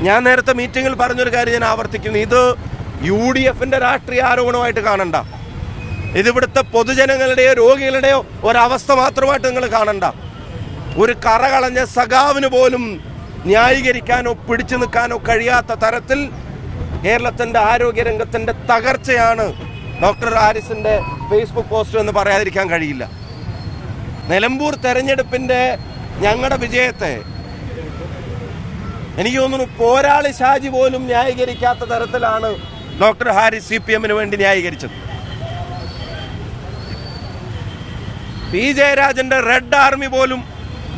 ഞാൻ നേരത്തെ മീറ്റിങ്ങിൽ പറഞ്ഞൊരു കാര്യം ഞാൻ ആവർത്തിക്കുന്നു. ഇത് UDFന്റെ രാഷ്ട്രീയ ആരോപണമായിട്ട് കാണണ്ട. ഇതിവിടുത്തെ പൊതുജനങ്ങളുടെയോ രോഗികളുടെയോ ഒരവസ്ഥ മാത്രമായിട്ട് നിങ്ങൾ കാണണ്ട. ഒരു കറകളഞ്ഞ സഖാവിന് പോലും ന്യായീകരിക്കാനോ പിടിച്ചു നിൽക്കാനോ കഴിയാത്ത തരത്തിൽ കേരളത്തിൻ്റെ ആരോഗ്യരംഗത്തിൻ്റെ തകർച്ചയാണ് ഡോക്ടർ ഹാരിസിൻ്റെ ഫേസ്ബുക്ക് പോസ്റ്റ് എന്ന് പറയാതിരിക്കാൻ കഴിയില്ല. നിലമ്പൂർ തെരഞ്ഞെടുപ്പിൻ്റെ ഞങ്ങളുടെ വിജയത്തെ എനിക്ക് തോന്നുന്നു പോരാളി ഷാജി പോലും ന്യായീകരിക്കാത്ത തരത്തിലാണ് ഡോക്ടർ ഹാരിസ് CPMന് വേണ്ടി ന്യായീകരിച്ചത്. പി ജയരാജന്റെ റെഡ് ആർമി പോലും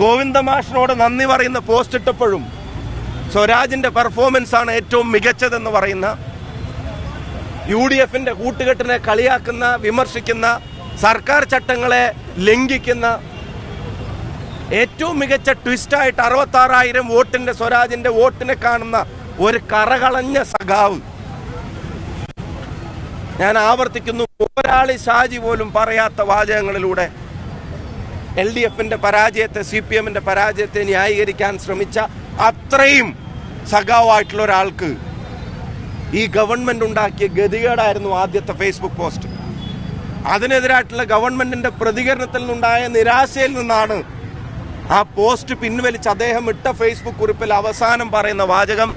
ഗോവിന്ദമാഷിനോട് നന്ദി പറയുന്ന പോസ്റ്റ് ഇട്ടപ്പോഴും സ്വരാജിന്റെ പെർഫോമൻസ് ആണ് ഏറ്റവും മികച്ചതെന്ന് പറയുന്ന, UDFന്റെ കൂട്ടുകെട്ടിനെ കളിയാക്കുന്ന, വിമർശിക്കുന്ന, സർക്കാർ ചട്ടങ്ങളെ ലംഘിക്കുന്ന, ഏറ്റവും മികച്ച ട്വിസ്റ്റായിട്ട് 66,000 വോട്ടിന്റെ സ്വരാജിന്റെ വോട്ടിനെ കാണുന്ന ഒരു കറകളഞ്ഞ സഖാവ്. ഞാൻ ആവർത്തിക്കുന്നു, പോരാളി ഷാജി പോലും പറയാത്ത വാചകങ്ങളിലൂടെ LDFന്റെ പരാജയത്തെ, CPMന്റെ പരാജയത്തെ ന്യായീകരിക്കാൻ ശ്രമിച്ച അത്രയും സഖാവായിട്ടുള്ള ഒരാൾക്ക് ഈ ഗവൺമെന്റ് ഉണ്ടാക്കിയ ഗതികേടായിരുന്നു ആദ്യത്തെ ഫേസ്ബുക്ക് പോസ്റ്റ്. അതിനെതിരായിട്ടുള്ള ഗവൺമെന്റിന്റെ പ്രതികരണത്തിൽ നിന്നുണ്ടായ നിരാശയിൽ നിന്നാണ് ആ പോസ്റ്റ് പിൻവലിച്ച് അദ്ദേഹം ഇട്ട ഫേസ്ബുക്ക് കുറിപ്പിൽ അവസാനം പറയുന്ന വാചകം,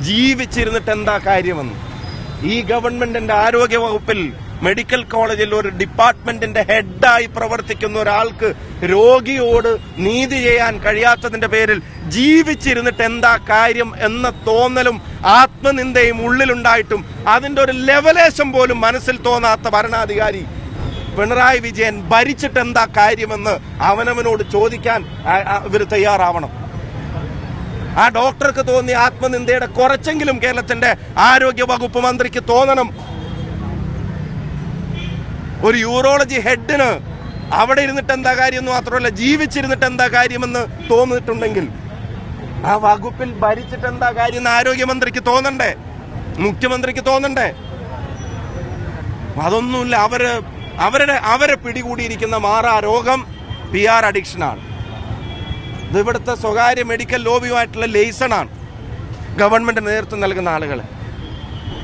ജീവിച്ചിരുന്നിട്ട് എന്താ കാര്യമെന്ന്. ഈ ഗവൺമെന്റിന്റെ ആരോഗ്യ വകുപ്പിൽ മെഡിക്കൽ കോളേജിൽ ഒരു ഡിപ്പാർട്ട്മെന്റിന്റെ ഹെഡായി പ്രവർത്തിക്കുന്ന ഒരാൾക്ക് രോഗിയോട് നീതി ചെയ്യാൻ കഴിയാത്തതിന്റെ പേരിൽ ജീവിച്ചിരുന്നിട്ട് എന്താ കാര്യം എന്ന തോന്നലും ആത്മനിന്ദയും ഉള്ളിലുണ്ടായിട്ടും അതിന്റെ ഒരു ലെവലേശം പോലും മനസ്സിൽ തോന്നാത്ത ഭരണാധികാരി പിണറായി വിജയൻ ഭരിച്ചിട്ട് എന്താ കാര്യമെന്ന് അവനവനോട് ചോദിക്കാൻ ഇവർ തയ്യാറാവണം. ആ ഡോക്ടർക്ക് തോന്നിയ ആത്മനിന്ദയുടെ കുറച്ചെങ്കിലും കേരളത്തിന്റെ ആരോഗ്യ വകുപ്പ് മന്ത്രിക്ക് തോന്നണം. ഒരു യൂറോളജി ഹെഡിന് അവിടെ ഇരുന്നിട്ട് എന്താ കാര്യം എന്ന് മാത്രമല്ല, ജീവിച്ചിരുന്നിട്ട് എന്താ കാര്യമെന്ന് തോന്നിയിട്ടുണ്ടെങ്കിൽ ആ വകുപ്പിൽ ഭരിച്ചിട്ട് എന്താ കാര്യം എന്ന് ആരോഗ്യമന്ത്രിക്ക് തോന്നണ്ടേ, മുഖ്യമന്ത്രിക്ക് തോന്നണ്ടേ? അതൊന്നുമില്ല. അവരെ പിടികൂടിയിരിക്കുന്ന മാറാ രോഗം PR അഡിക്ഷനാണ്. ഇത് ഇവിടുത്തെ സ്വകാര്യ മെഡിക്കൽ ലോബിയുമായിട്ടുള്ള ലേസണാണ്. ഗവൺമെന്റ് നേതൃത്വം നൽകുന്ന ആളുകൾ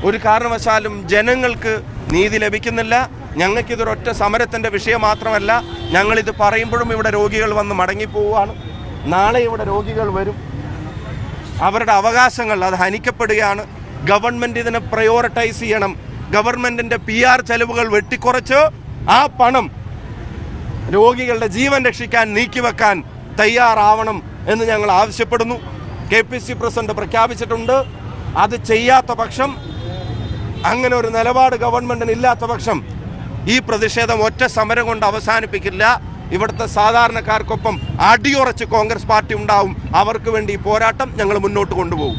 ഒരു കാരണവശാലും ജനങ്ങൾക്ക് നീതി ലഭിക്കുന്നില്ല. ഞങ്ങൾക്കിതൊരൊറ്റ സമരത്തിന്റെ വിഷയം മാത്രമല്ല, ഞങ്ങളിത് പറയുമ്പോഴും ഇവിടെ രോഗികൾ വന്ന് മടങ്ങിപ്പോവുകയാണ്. നാളെ ഇവിടെ രോഗികൾ വരും. അവരുടെ അവകാശങ്ങൾ അത് ഹനിക്കപ്പെടുകയാണ്. ഗവൺമെന്റ് ഇതിനെ പ്രയോറിറ്റൈസ് ചെയ്യണം. ഗവൺമെന്റിന്റെ PR ചെലവുകൾ വെട്ടിക്കുറച്ച് ആ പണം രോഗികളുടെ ജീവൻ രക്ഷിക്കാൻ നീക്കിവെക്കാൻ തയ്യാറാവണം എന്ന് ഞങ്ങൾ ആവശ്യപ്പെടുന്നു. KPC പ്രസിഡന്റ് പ്രഖ്യാപിച്ചിട്ടുണ്ട്. അത് ചെയ്യാത്ത പക്ഷം, അങ്ങനെ ഒരു നിലപാട് ഗവൺമെന്റിന് ഇല്ലാത്ത പക്ഷം ഈ പ്രതിഷേധം ഒറ്റ സമരം കൊണ്ട് അവസാനിപ്പിക്കില്ല. ഇവിടുത്തെ സാധാരണക്കാർക്കൊപ്പം അടിയുറച്ച് കോൺഗ്രസ് പാർട്ടി ഉണ്ടാവും. അവർക്ക് വേണ്ടി ഈ പോരാട്ടം ഞങ്ങൾ മുന്നോട്ട് കൊണ്ടുപോകും.